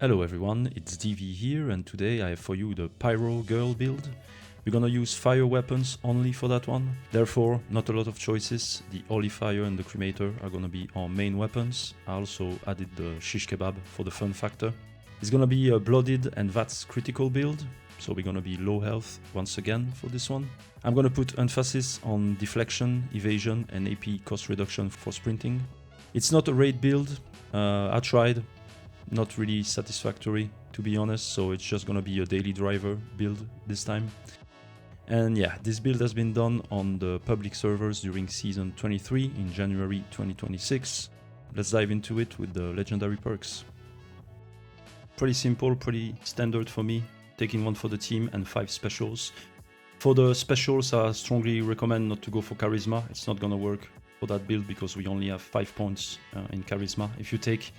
Hello everyone, it's DV here, and today I have for you the Pyro Grrrl build. We're gonna use fire weapons only for that one, therefore not a lot of choices. The Holy Fire and the Cremator are gonna be our main weapons. I also added the Shish Kebab for the fun factor. It's gonna be a Bloodied and VATS Critical build, so we're gonna be low health once again for this one. I'm gonna put emphasis on deflection, evasion and AP cost reduction for sprinting. It's not a raid build, I tried. Not really satisfactory, to be honest, so it's just gonna be a daily driver build this time. And yeah, this build has been done on the public servers during season 23 in January 2026. Let's dive into it with the legendary perks. Pretty simple, pretty standard for me, taking one for the team and 5 specials. For the specials, I strongly recommend not to go for charisma. It's not gonna work for that build because we only have 5 points in charisma. If you take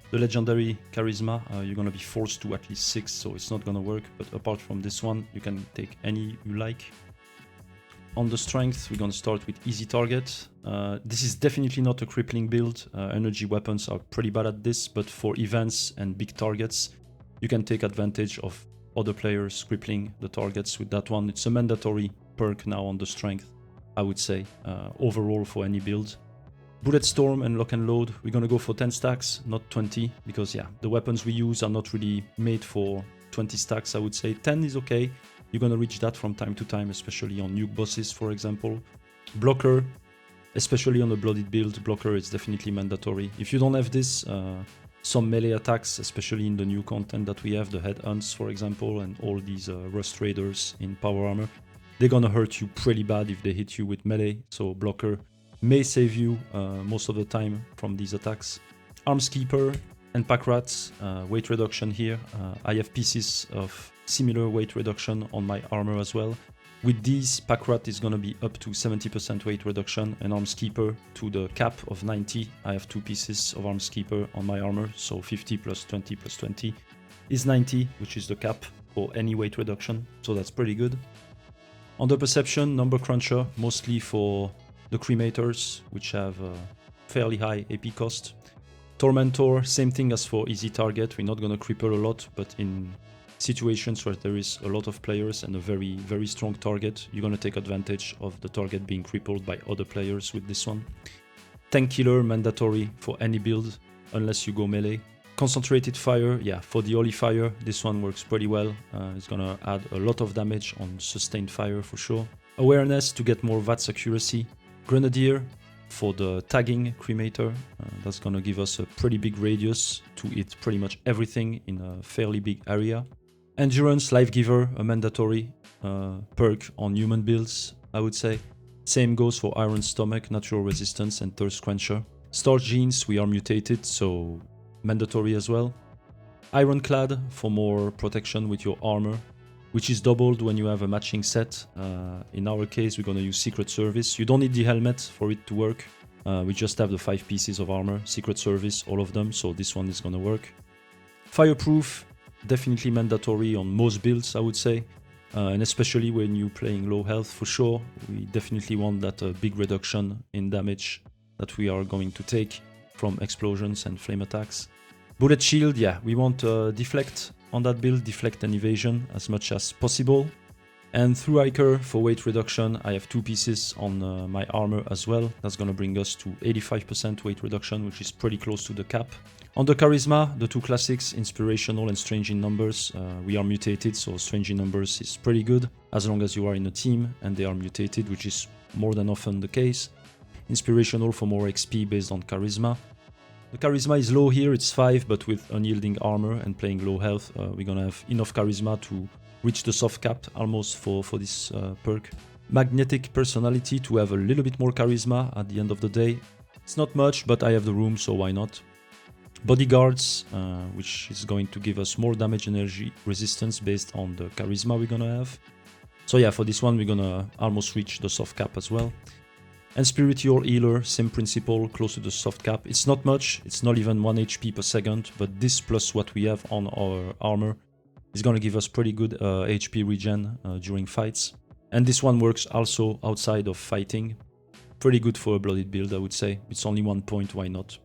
the legendary charisma, you're gonna be forced to at least 6, so it's not gonna work. But apart from this one, you can take any you like. On the strength, we're gonna start with easy target. This is definitely not a crippling build. Energy weapons are pretty bad at this, but for events and big targets, you can take advantage of other players crippling the targets with that one. It's a mandatory perk now on the strength, I would say, overall for any build. Bullet Storm and Lock and Load, we're gonna go for 10 stacks, not 20, because yeah, the weapons we use are not really made for 20 stacks, I would say. 10 is okay, you're gonna reach that from time to time, especially on nuke bosses, for example. Blocker, especially on the Blooded build, Blocker is definitely mandatory. If you don't have this, some melee attacks, especially in the new content that we have, the Headhunts, for example, and all these Rust Raiders in Power Armor, they're gonna hurt you pretty bad if they hit you with melee, so Blocker may save you most of the time from these attacks. Arms Keeper and Pack Rats, weight reduction here. I have pieces of similar weight reduction on my armor as well. With these, Pack Rat is gonna be up to 70% weight reduction, and Arms Keeper to the cap of 90. I have 2 pieces of Arms Keeper on my armor, so 50 plus 20 plus 20 is 90, which is the cap for any weight reduction, so that's pretty good. On the Perception, Number Cruncher, mostly for the Cremators, which have a fairly high AP cost. Tormentor, same thing as for easy target. We're not gonna cripple a lot, but in situations where there is a lot of players and a very strong target, you're gonna take advantage of the target being crippled by other players with this one. Tank Killer, mandatory for any build, unless you go melee. Concentrated Fire, yeah, for the Holy Fire, this one works pretty well. It's gonna add a lot of damage on sustained fire for sure. Awareness to get more VATS accuracy. Grenadier for the tagging Cremator, that's gonna give us a pretty big radius to hit pretty much everything in a fairly big area. Endurance, Life Giver, a mandatory perk on human builds, I would say. Same goes for Iron Stomach, Natural Resistance and Thirst Quencher. Starch Genes, we are mutated, so mandatory as well. Ironclad for more protection with your armor, which is doubled when you have a matching set. In our case, we're gonna use Secret Service. You don't need the helmet for it to work. We just have the 5 pieces of armor, Secret Service, all of them, so this one is gonna work. Fireproof, definitely mandatory on most builds, I would say. And especially when you're playing low health, for sure. We definitely want that big reduction in damage that we are going to take from explosions and flame attacks. Bullet Shield, yeah, we want deflect on that build, deflect and evasion as much as possible. And Through Hiker for weight reduction, I have 2 pieces on my armor as well. That's gonna bring us to 85% weight reduction, which is pretty close to the cap. On the Charisma, the 2 classics, Inspirational and Strange in Numbers. We are mutated, so Strange in Numbers is pretty good, as long as you are in a team and they are mutated, which is more than often the case. Inspirational for more XP based on Charisma. The Charisma is low here, it's 5, but with unyielding armor and playing low health, we're gonna have enough Charisma to reach the soft cap almost for this perk. Magnetic Personality to have a little bit more Charisma at the end of the day. It's not much, but I have the room, so why not? Bodyguards, which is going to give us more damage energy resistance based on the Charisma we're gonna have. So yeah, for this one, we're gonna almost reach the soft cap as well. And Spiritual Healer, same principle, close to the soft cap. It's not much, it's not even 1 HP per second, but this plus what we have on our armor is gonna give us pretty good HP regen during fights. And this one works also outside of fighting. Pretty good for a Blooded build, I would say. It's only 1 point, why not?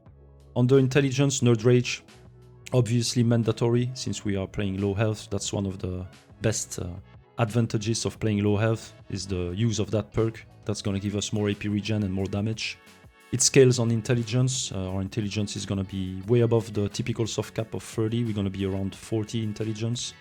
On the Intelligence, Nerd Rage, Obviously mandatory, since we are playing low health. That's one of the best advantages of playing low health, is the use of that perk. That's gonna give us more AP regen and more damage. It scales on intelligence. Our intelligence is gonna be way above the typical soft cap of 30. We're gonna be around 40 intelligence.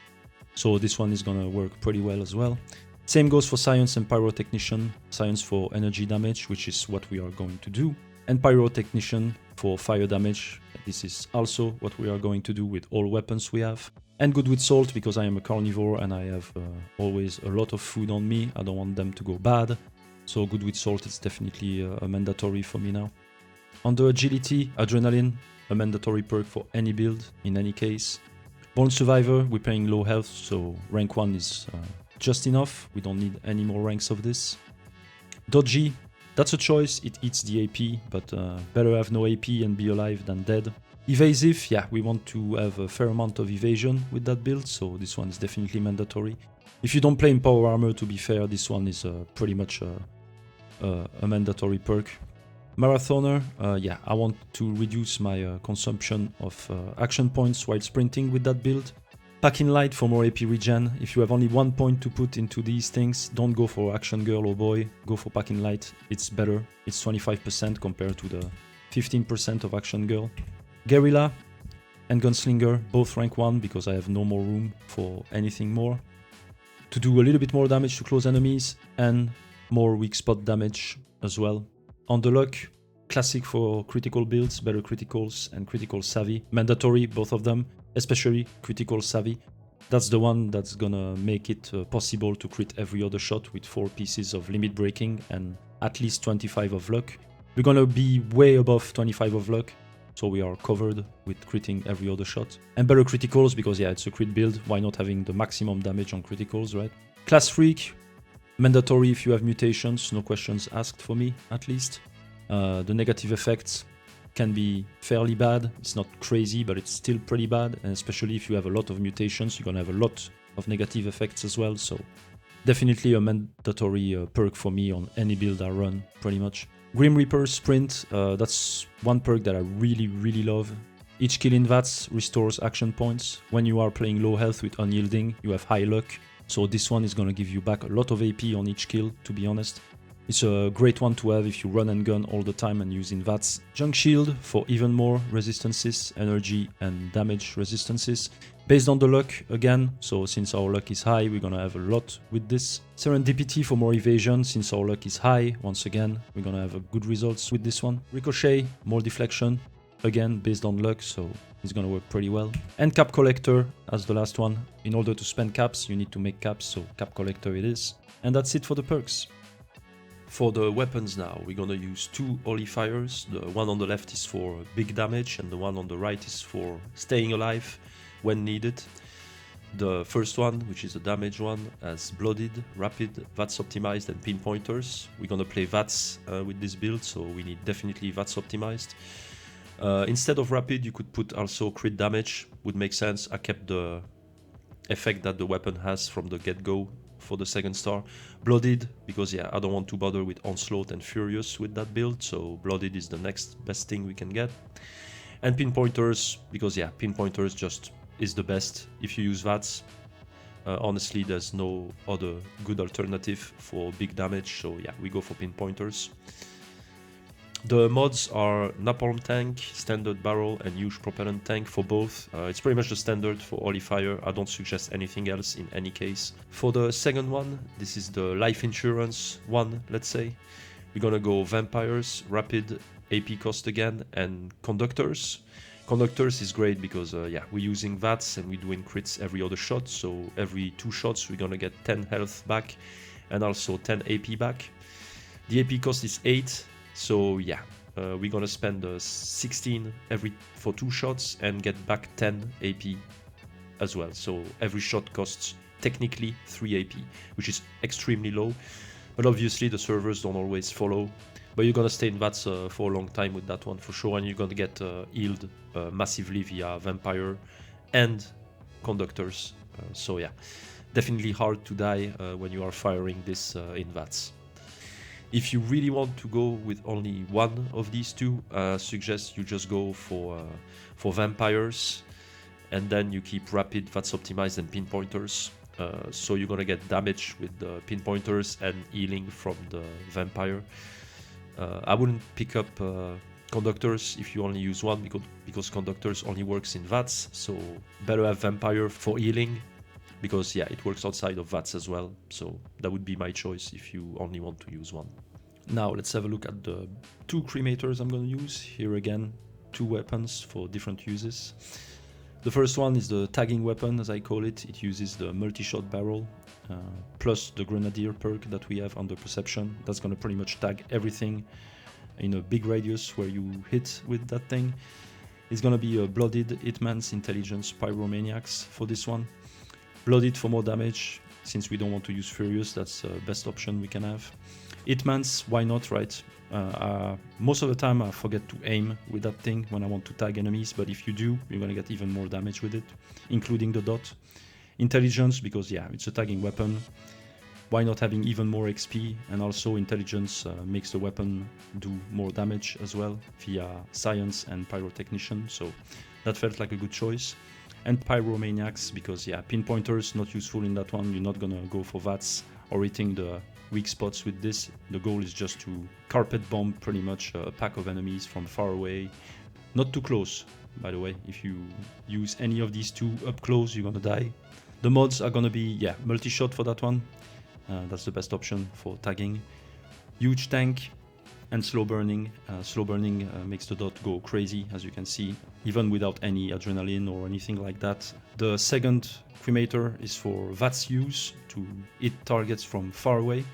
So this one is gonna work pretty well as well. Same goes for Science and Pyrotechnician. Science for energy damage, which is what we are going to do. And Pyrotechnician for fire damage. This is also what we are going to do with all weapons we have. And good with salt, because I am a carnivore and I have always a lot of food on me. I don't want them to go bad. So good with salt is definitely a mandatory for me now. Under agility, adrenaline, a mandatory perk for any build, in any case. Born Survivor, we're playing low health, so rank 1 is just enough. We don't need any more ranks of this. Dodgy, that's a choice. It eats the AP, but better have no AP and be alive than dead. Evasive, yeah, we want to have a fair amount of evasion with that build, so this one is definitely mandatory. If you don't play in power armor, to be fair, this one is pretty much a mandatory perk. Marathoner, yeah, I want to reduce my consumption of action points while sprinting with that build. Packing Light for more AP regen. If you have only 1 point to put into these things, don't go for Action Girl or Boy, go for Packing Light, it's better. It's 25% compared to the 15% of Action Girl. Guerrilla and Gunslinger, both rank 1 because I have no more room for anything more. To do a little bit more damage to close enemies and more weak spot damage as well. On the luck, classic for critical builds, better criticals and critical savvy. Mandatory, both of them, especially critical savvy. That's the one that's gonna make it possible to crit every other shot with 4 pieces of limit breaking and at least 25 of luck. We're gonna be way above 25 of luck, so we are covered with critting every other shot. And better criticals because yeah, it's a crit build, why not having the maximum damage on criticals, right? Class Freak, mandatory if you have mutations, no questions asked for me at least. The negative effects can be fairly bad. It's not crazy, but it's still pretty bad. And especially if you have a lot of mutations, you're gonna have a lot of negative effects as well. So definitely a mandatory perk for me on any build I run, pretty much. Grim Reaper Sprint, that's one perk that I really love. Each kill in VATS restores action points. When you are playing low health with Unyielding, you have high luck. So this one is gonna give you back a lot of AP on each kill, to be honest. It's a great one to have if you run and gun all the time and use in VATS. Junk Shield for even more resistances, energy and damage resistances. Based on the luck again, so since our luck is high, we're gonna have a lot with this. Serendipity for more evasion, since our luck is high, once again, we're gonna have good results with this one. Ricochet, more deflection, again based on luck, so it's gonna work pretty well. And Cap Collector as the last one. In order to spend caps, you need to make caps, so Cap Collector it is. And that's it for the perks. For the weapons now, we're gonna use 2 Holy Fires. The one on the left is for big damage and the one on the right is for staying alive when needed. The first one, which is a damage one, has Bloodied, Rapid, VATS Optimized and Pinpointers. We're gonna play VATS with this build, so we need definitely VATS Optimized. Instead of Rapid, you could put also crit damage, would make sense. I kept the effect that the weapon has from the get-go for the second star. Bloodied, because yeah, I don't want to bother with Onslaught and Furious with that build, so Bloodied is the next best thing we can get. And Pinpointers, because yeah, Pinpointers just is the best if you use VATS. Honestly, there's no other good alternative for big damage, so yeah, we go for Pinpointers. The mods are Napalm Tank, Standard Barrel and Huge Propellant Tank for both. It's pretty much the standard for Holy Fire. I don't suggest anything else in any case. For the second one, this is the Life Insurance one, let's say. We're gonna go Vampires, Rapid, AP cost again, and Conductors. Conductors is great because yeah, we're using VATS and we're doing crits every other shot, so every 2 shots we're gonna get 10 health back and also 10 AP back. The AP cost is 8. So yeah, we're gonna spend 16 for 2 shots and get back 10 AP as well. So every shot costs technically 3 AP, which is extremely low. But obviously the servers don't always follow. But you're gonna stay in VATS for a long time with that one for sure, and you're gonna get healed massively via Vampire and Conductors. So yeah, definitely hard to die when you are firing this in VATS. If you really want to go with only one of these two, suggest you just go for Vampires. and then you keep rapid, VATS optimized, and pinpointers. So you're gonna get damage with the pinpointers and healing from the vampire. I wouldn't pick up conductors if you only use one, because conductors only works in VATS, so better have vampire for healing, because yeah, it works outside of VATS as well. So that would be my choice if you only want to use one. Now let's have a look at the two cremators I'm going to use. Here again, two weapons for different uses. The first one is the tagging weapon, as I call it. It uses the multi-shot barrel plus the grenadier perk that we have under perception. That's going to pretty much tag everything in a big radius where you hit with that thing. It's going to be a Bloodied Hitman's Intelligence Pyromaniacs for this one. Bloodied for more damage, since we don't want to use Furious, that's the best option we can have. Hitman's, why not, right? Most of the time I forget to aim with that thing when I want to tag enemies, but if you do, you're gonna get even more damage with it, including the dot. Intelligence, because yeah, it's a tagging weapon. Why not having even more XP? And also intelligence makes the weapon do more damage as well via science and pyrotechnician, so that felt like a good choice. And Pyromaniacs, because yeah, pinpointers not useful in that one. You're not gonna go for VATS or hitting the weak spots with this. The goal is just to carpet bomb pretty much a pack of enemies from far away. Not too close, by the way. If you use any of these two up close, you're gonna die. The mods are gonna be, yeah, multi-shot for that one. That's the best option for tagging. Huge tank and slow burning. Slow burning makes the dot go crazy, as you can see, even without any adrenaline or anything like that. The second cremator is for VATS use, to hit targets from far away.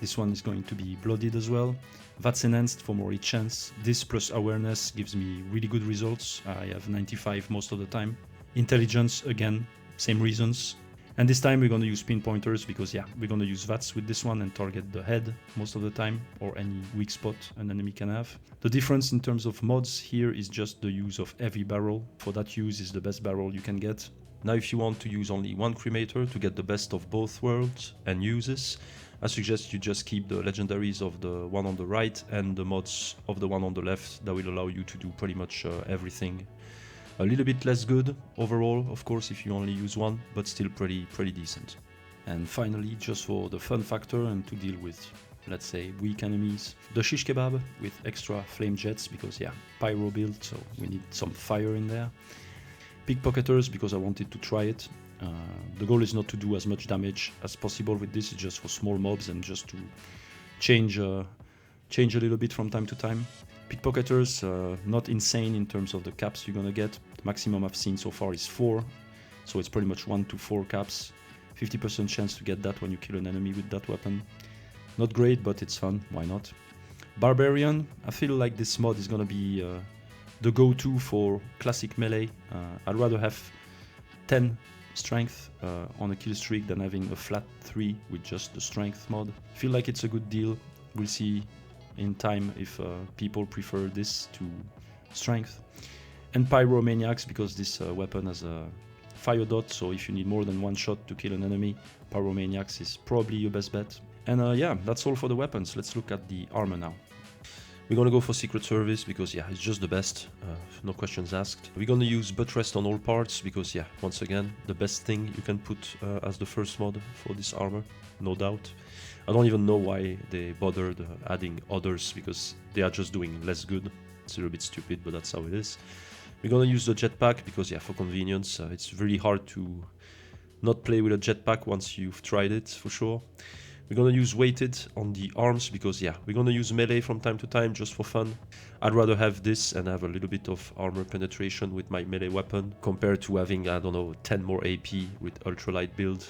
This one is going to be Bloodied as well. VATS enhanced for more hit chance. This plus awareness gives me really good results. I have 95 most of the time. Intelligence, again, same reasons. And this time we're going to use pinpointers, because yeah, we're going to use VATS with this one and target the head most of the time, or any weak spot an enemy can have. The difference in terms of mods here is just the use of heavy barrel. For that use is the best barrel you can get. Now if you want to use only one cremator to get the best of both worlds and uses, I suggest you just keep the legendaries of the one on the right and the mods of the one on the left. That will allow you to do pretty much everything. A little bit less good overall, of course, if you only use one, but still pretty decent. And finally, just for the fun factor and to deal with, let's say, weak enemies, the shish kebab with extra flame jets, because yeah, pyro build, so we need some fire in there. Pickpocketers, because I wanted to try it. The goal is not to do as much damage as possible with this, it's just for small mobs and just to change a little bit from time to time. Pickpocketers, not insane in terms of the caps you're gonna get. The maximum I've seen so far is 4, so it's pretty much 1 to 4 caps. 50% chance to get that when you kill an enemy with that weapon. Not great, but it's fun, why not? Barbarian, I feel like this mod is gonna be the go-to for classic melee. I'd rather have 10 strength on a kill streak than having a flat 3 with just the strength mod. I feel like it's a good deal. We'll see in time if people prefer this to strength. And Pyromaniacs, because this weapon has a fire dot, so if you need more than one shot to kill an enemy, Pyromaniacs is probably your best bet. And yeah, that's all for the weapons. Let's look at the armor now. We're gonna go for Secret Service, because yeah, it's just the best, no questions asked. We're gonna use Butt Rest on all parts, because yeah, once again, the best thing you can put as the first mod for this armor, no doubt. I don't even know why they bothered adding others, because they are just doing less good. It's a little bit stupid, but that's how it is. We're gonna use the jetpack, because yeah, for convenience, it's really hard to not play with a jetpack once you've tried it, for sure. We're gonna use weighted on the arms, because yeah, we're gonna use melee from time to time just for fun. I'd rather have this and have a little bit of armor penetration with my melee weapon, compared to having, I don't know, 10 more AP with ultralight build.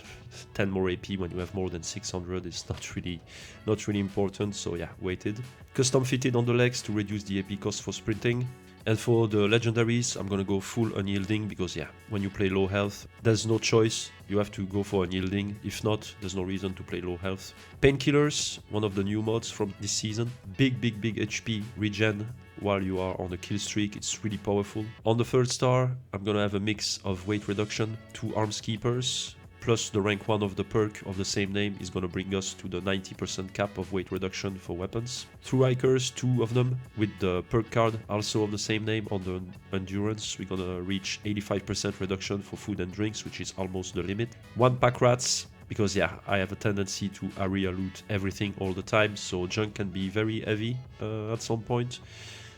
10 more AP when you have more than 600 is not really important, so yeah, weighted. Custom fitted on the legs to reduce the AP cost for sprinting. And for the legendaries, I'm gonna go full unyielding, because yeah, when you play low health, there's no choice. You have to go for unyielding. If not, there's no reason to play low health. Painkillers, one of the new mods from this season. Big HP regen while you are on a kill streak. It's really powerful. On the third star, I'm gonna have a mix of weight reduction, 2 arms keepers, plus the rank 1 of the perk of the same name is gonna bring us to the 90% cap of weight reduction for weapons. Through hikers, 2 of them, with the perk card also of the same name on the endurance, we're gonna reach 85% reduction for food and drinks, which is almost the limit. 1 pack rats, because yeah, I have a tendency to area loot everything all the time, so junk can be very heavy at some point.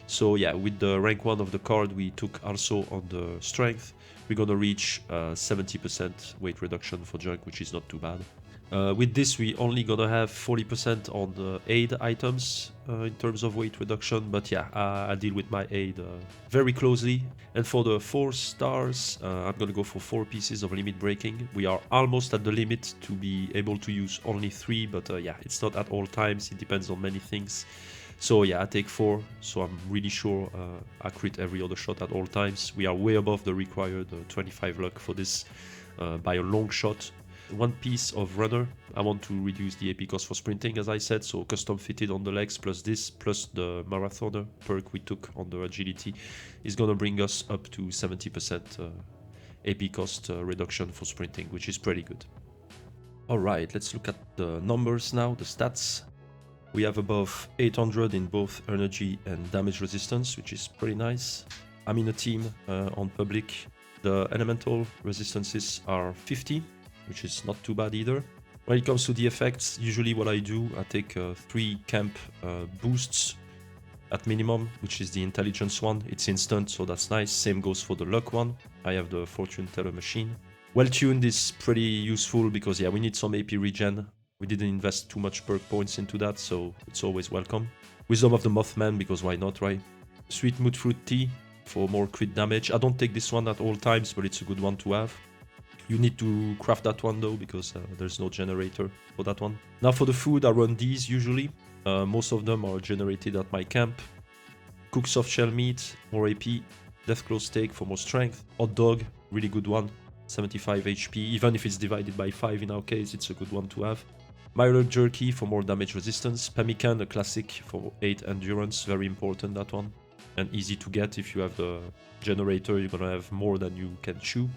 So yeah, with the rank 1 of the card we took also on the strength, we're gonna reach 70% weight reduction for junk, which is not too bad. With this, we only gonna have 40% on the aid items in terms of weight reduction, but yeah, I deal with my aid very closely. And for the 4 stars, I'm gonna go for 4 pieces of limit breaking. We are almost at the limit to be able to use only 3, but yeah, it's not at all times, it depends on many things. So yeah, I take 4, so I'm really sure I crit every other shot at all times. We are way above the required 25 luck for this by a long shot. 1 piece of runner, I want to reduce the AP cost for sprinting, as I said, so custom fitted on the legs plus this, plus the marathoner perk we took on the agility is gonna bring us up to 70% AP cost reduction for sprinting, which is pretty good. Alright, let's look at the numbers now, the stats. We have above 800 in both energy and damage resistance, which is pretty nice. I'm in a team on public. The elemental resistances are 50, which is not too bad either. When it comes to the effects, usually what I do, I take 3 camp boosts at minimum, which is the intelligence one. It's instant, so that's nice. Same goes for the luck one. I have the fortune teller machine. Well tuned is pretty useful because yeah, we need some AP regen. We didn't invest too much perk points into that, so it's always welcome. Wisdom of the Mothman, because why not, right? Sweet Mood Fruit Tea for more crit damage. I don't take this one at all times, but it's a good one to have. You need to craft that one though, because there's no generator for that one. Now for the food, I run these usually. Most of them are generated at my camp. Cook soft shell meat, more AP. Deathclaw steak for more strength. Hot dog, really good one. 75 HP, even if it's divided by 5 in our case, it's a good one to have. Myler jerky for more damage resistance. Pemmican, a classic for 8 endurance, very important that one. And easy to get. If you have the generator, you're gonna have more than you can chew.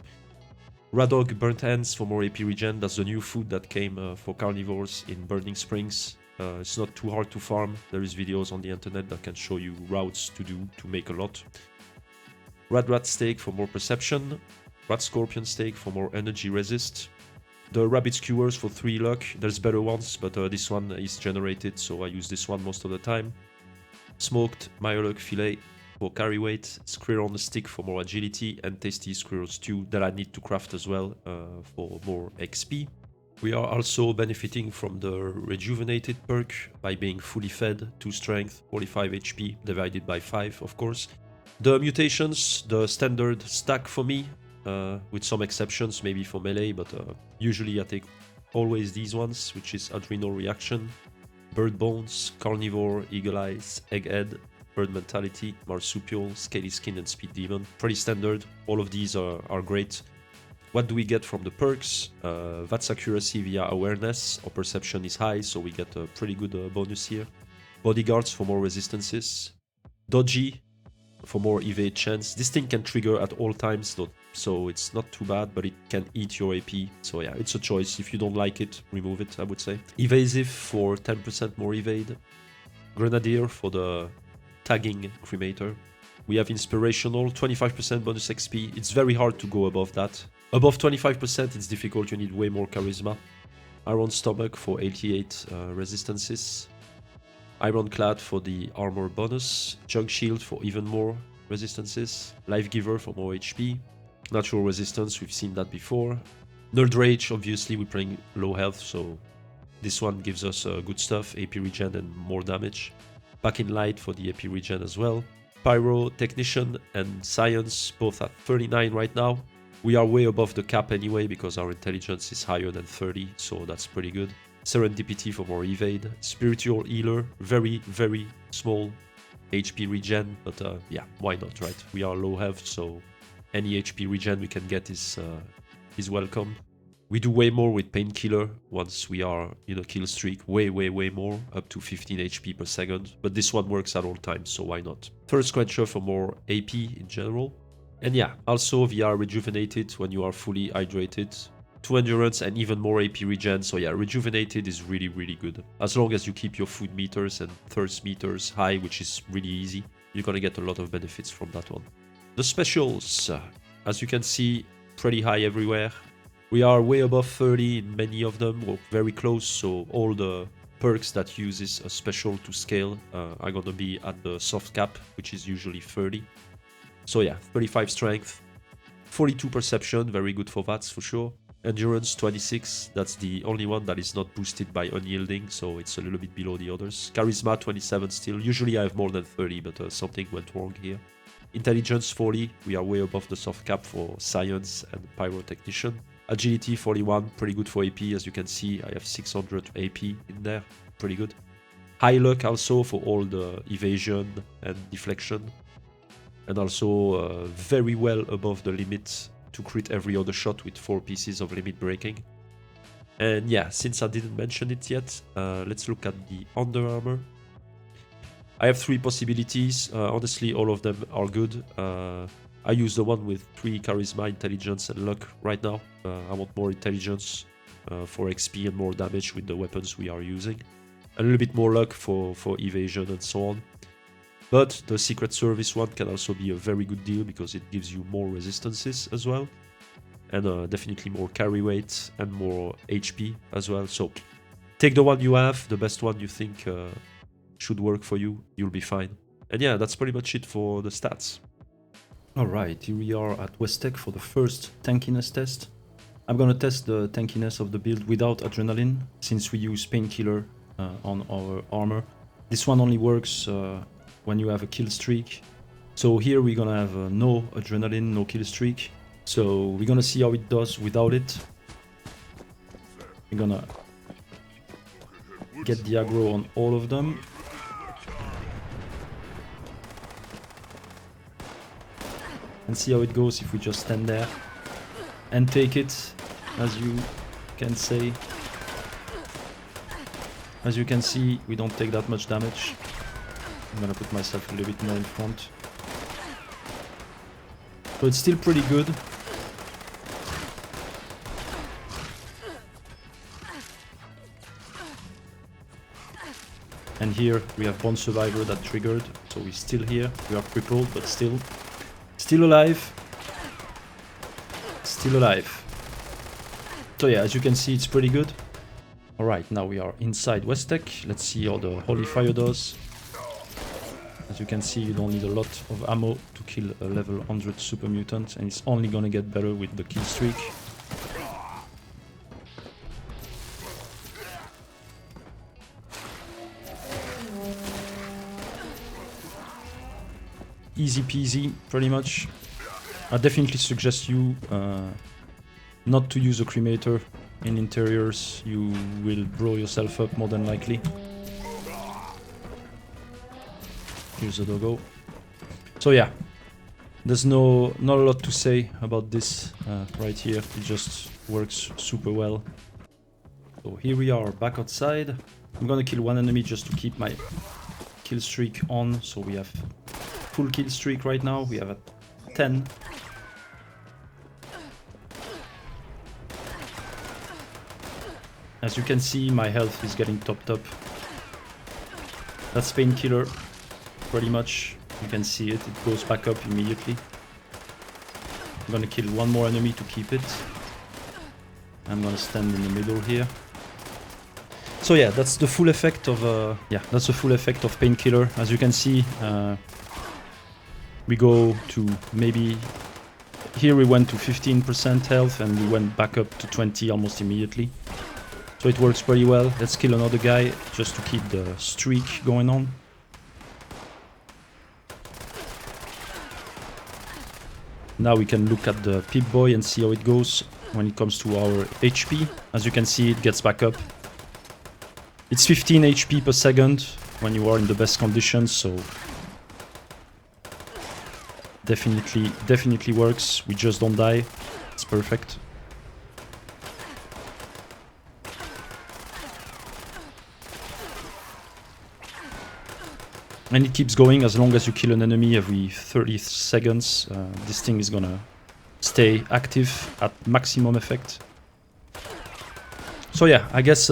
Radog burnt ends for more AP regen. That's the new food that came for carnivores in Burning Springs. It's not too hard to farm. There is videos on the internet that can show you routes to do to make a lot. Rat steak for more perception. Rat scorpion steak for more energy resist. The rabbit skewers for 3 luck. There's better ones, but this one is generated, so I use this one most of the time. Smoked Myoluck fillet for carry weight. Squirrel on the stick for more agility, and tasty squirrel stew that I need to craft as well for more XP. We are also benefiting from the rejuvenated perk by being fully fed, 2 strength, 45 HP divided by 5, of course. The mutations, the standard stack for me, with some exceptions, maybe for melee, but usually I take always these ones, which is Adrenal Reaction, Bird Bones, Carnivore, Eagle Eyes, Egghead, Bird Mentality, Marsupial, Scaly Skin, and Speed Demon. Pretty standard, all of these are great. What do we get from the perks? VATS accuracy via awareness. Our perception is high, so we get a pretty good bonus here. Bodyguards for more resistances. Dodgy for more evade chance. This thing can trigger at all times, though, so it's not too bad, but it can eat your AP. So yeah, it's a choice. If you don't like it, remove it, I would say. Evasive for 10% more evade. Grenadier for the tagging cremator. We have inspirational, 25% bonus XP. It's very hard to go above that. Above 25%, it's difficult. You need way more charisma. Iron Stomach for 88 resistances. Ironclad for the armor bonus. Junk Shield for even more resistances. Life Giver for more HP. Natural Resistance, we've seen that before. Nerd Rage, obviously, we're playing low health, so this one gives us good stuff, AP regen and more damage. Back in Light for the AP regen as well. Pyro, Technician, and Science, both at 39 right now. We are way above the cap anyway, because our intelligence is higher than 30, so that's pretty good. Serendipity for more evade. Spiritual Healer, very, very small HP regen, but yeah, why not, right? We are low health, so any HP regen we can get is welcome. We do way more with Painkiller once we are in a kill streak, way more, up to 15 HP per second, but this one works at all times, so why not? Thirst Quencher for more AP in general. And yeah, also VR Rejuvenated when you are fully hydrated. 2 endurance, and even more AP regen. So yeah, rejuvenated is really, really good. As long as you keep your food meters and thirst meters high, which is really easy, you're gonna get a lot of benefits from that one. The specials, as you can see, pretty high everywhere. We are way above 30 in many of them, or very close, so all the perks that uses a special to scale are gonna be at the soft cap, which is usually 30. So yeah, 35 strength, 42 perception, very good for VATS for sure. Endurance 26, that's the only one that is not boosted by unyielding, so it's a little bit below the others. Charisma 27 still, usually I have more than 30, but something went wrong here. Intelligence 40, we are way above the soft cap for Science and Pyrotechnician. Agility 41, pretty good for AP, as you can see, I have 600 AP in there, pretty good. High luck also for all the evasion and deflection. And also very well above the limit to crit every other shot with 4 pieces of limit breaking. And yeah, since I didn't mention it yet, let's look at the under armor. I have 3 possibilities. Honestly, all of them are good. I use the one with 3 charisma, intelligence, and luck right now. I want more intelligence for XP and more damage with the weapons we are using. A little bit more luck for evasion and so on. But the Secret Service one can also be a very good deal because it gives you more resistances as well. And definitely more carry weight and more HP as well. So take the one you have, the best one you think should work for you, you'll be fine. And yeah, that's pretty much it for the stats. Alright, here we are at Westtech for the first tankiness test. I'm gonna test the tankiness of the build without adrenaline, since we use painkiller on our armor. This one only works when you have a kill streak. So here we're gonna have no adrenaline, no kill streak. So we're gonna see how it does without it. We're gonna get the aggro on all of them. And see how it goes if we just stand there and take it, as you can say. As you can see, we don't take that much damage. I'm gonna put myself a little bit more in front. So it's still pretty good. And here we have Bone Survivor that triggered, so we're still here. We are crippled, but still alive. Still alive. So yeah, as you can see, it's pretty good. Alright, now we are inside Westtech. Let's see how the Holy Fire does. As you can see, you don't need a lot of ammo to kill a level 100 super mutant, and it's only gonna get better with the kill streak. Easy peasy, pretty much. I definitely suggest you not to use a cremator in interiors. You will blow yourself up more than likely. Here's the doggo. So yeah, there's not a lot to say about this right here. It just works super well. So here we are back outside. I'm gonna kill one enemy just to keep my kill streak on. So we have full kill streak right now. We have a 10. As you can see, my health is getting topped up. That's painkiller, pretty much. You can see it goes back up immediately. I'm gonna kill one more enemy to keep it. I'm gonna stand in the middle here. So yeah, that's the full effect of painkiller. As you can see, we go to maybe here we went to 15% health and we went back up to 20 almost immediately. So it works pretty well. Let's kill another guy just to keep the streak going on. Now we can look at the Pip-Boy and see how it goes when it comes to our HP. As you can see, it gets back up. It's 15 HP per second when you are in the best conditions, so definitely works. We just don't die. It's perfect. And it keeps going as long as you kill an enemy every 30 seconds. This thing is gonna stay active at maximum effect. So yeah, I guess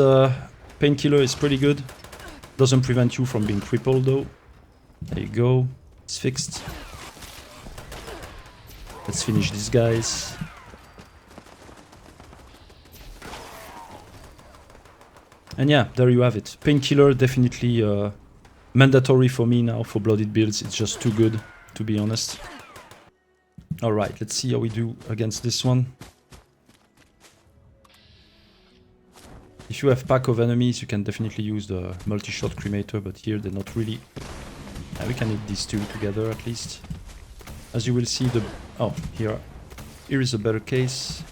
painkiller is pretty good. Doesn't prevent you from being crippled though. There you go. It's fixed. Let's finish these guys. And yeah, there you have it. Painkiller definitely mandatory for me now for blooded builds. It's just too good, to be honest. Alright, let's see how we do against this one. If you have pack of enemies, you can definitely use the multi-shot cremator, but here they're not really... Yeah, we can hit these two together at least. As you will see, the... Oh, here is a better case.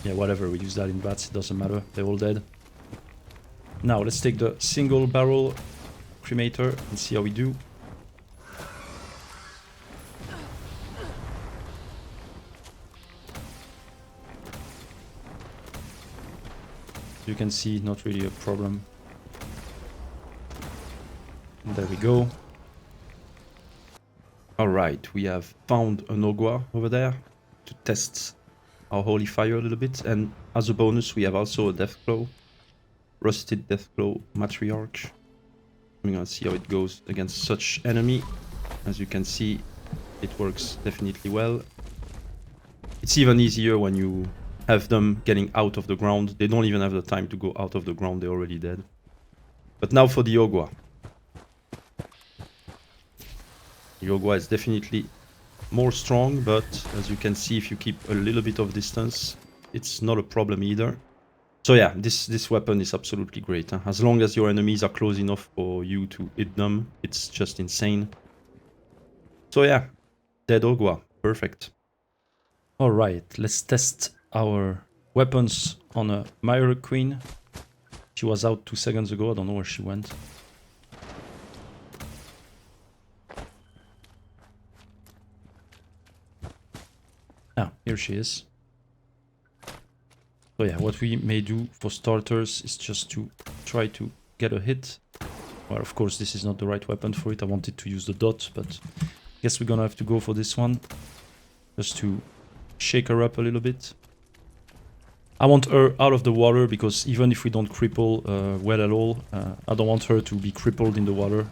Yeah, whatever, we use that in VATS, it doesn't matter, they're all dead. Now, let's take the single barrel cremator and see how we do. You can see, not really a problem. And there we go. Alright, we have found an Ogwa over there to test our holy fire a little bit, and as a bonus we have also a Deathclaw, Rusted Deathclaw Matriarch. I'm gonna see how it goes against such enemy. As you can see, it works definitely well. It's even easier when you have them getting out of the ground. They don't even have the time to go out of the ground, they're already dead. But now for the Ogwa. The Ogwa is definitely more strong, but as you can see, if you keep a little bit of distance, it's not a problem either. So yeah, this weapon is absolutely great. Huh? As long as your enemies are close enough for you to hit them, it's just insane. So yeah, dead Ogwa, perfect. Alright, let's test our weapons on a Myra Queen. She was out 2 seconds ago, I don't know where she went. Ah, here she is. So yeah, what we may do for starters is just to try to get a hit. Well, of course, this is not the right weapon for it. I wanted to use the dot, but I guess we're gonna have to go for this one. Just to shake her up a little bit. I want her out of the water because even if we don't cripple well at all, I don't want her to be crippled in the water.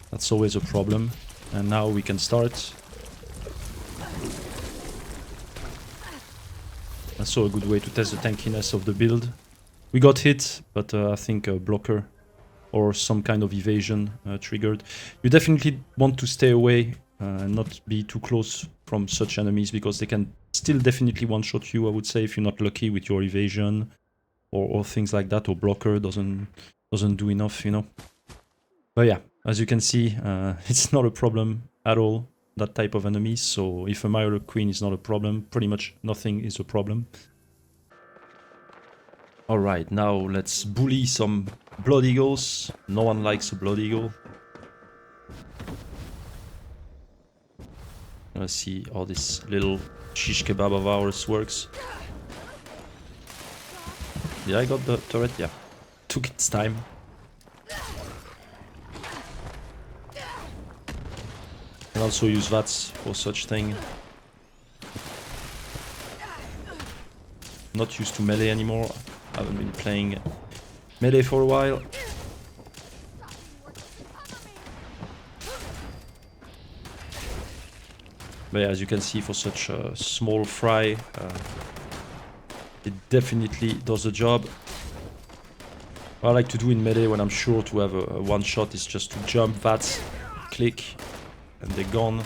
That's always a problem. And now we can start. That's so a good way to test the tankiness of the build. We got hit, but I think a blocker or some kind of evasion triggered. You definitely want to stay away and not be too close from such enemies because they can still definitely one-shot you, I would say, if you're not lucky with your evasion or things like that, or blocker doesn't do enough, you know. But yeah, as you can see, it's not a problem at all, that type of enemies. So if a Myra Queen is not a problem, pretty much nothing is a problem. Alright, now let's bully some Blood Eagles. No one likes a Blood Eagle. Let's see how this little shish kebab of ours works. Did I got the turret? Yeah. Took its time. Can also use VATS for such thing. Not used to melee anymore. I haven't been playing melee for a while. But yeah, as you can see, for such a small fry, it definitely does the job. What I like to do in melee when I'm sure to have a one shot is just to jump, VATS, click, and they're gone.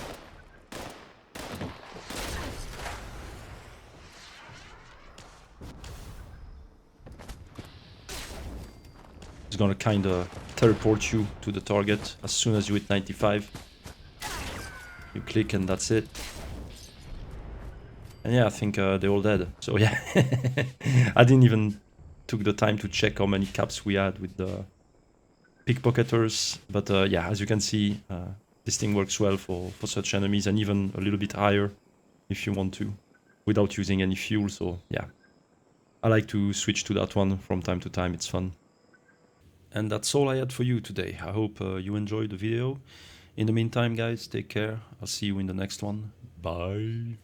It's gonna kinda teleport you to the target as soon as you hit 95. You click and that's it. And yeah, I think they're all dead. So yeah, I didn't even took the time to check how many caps we had with the pickpocketers. But yeah, as you can see, this thing works well for such enemies, and even a little bit higher if you want to, without using any fuel. So yeah, I like to switch to that one from time to time, it's fun. And that's all I had for you today. I hope you enjoyed the video. In the meantime, guys, take care. I'll see you in the next one. Bye.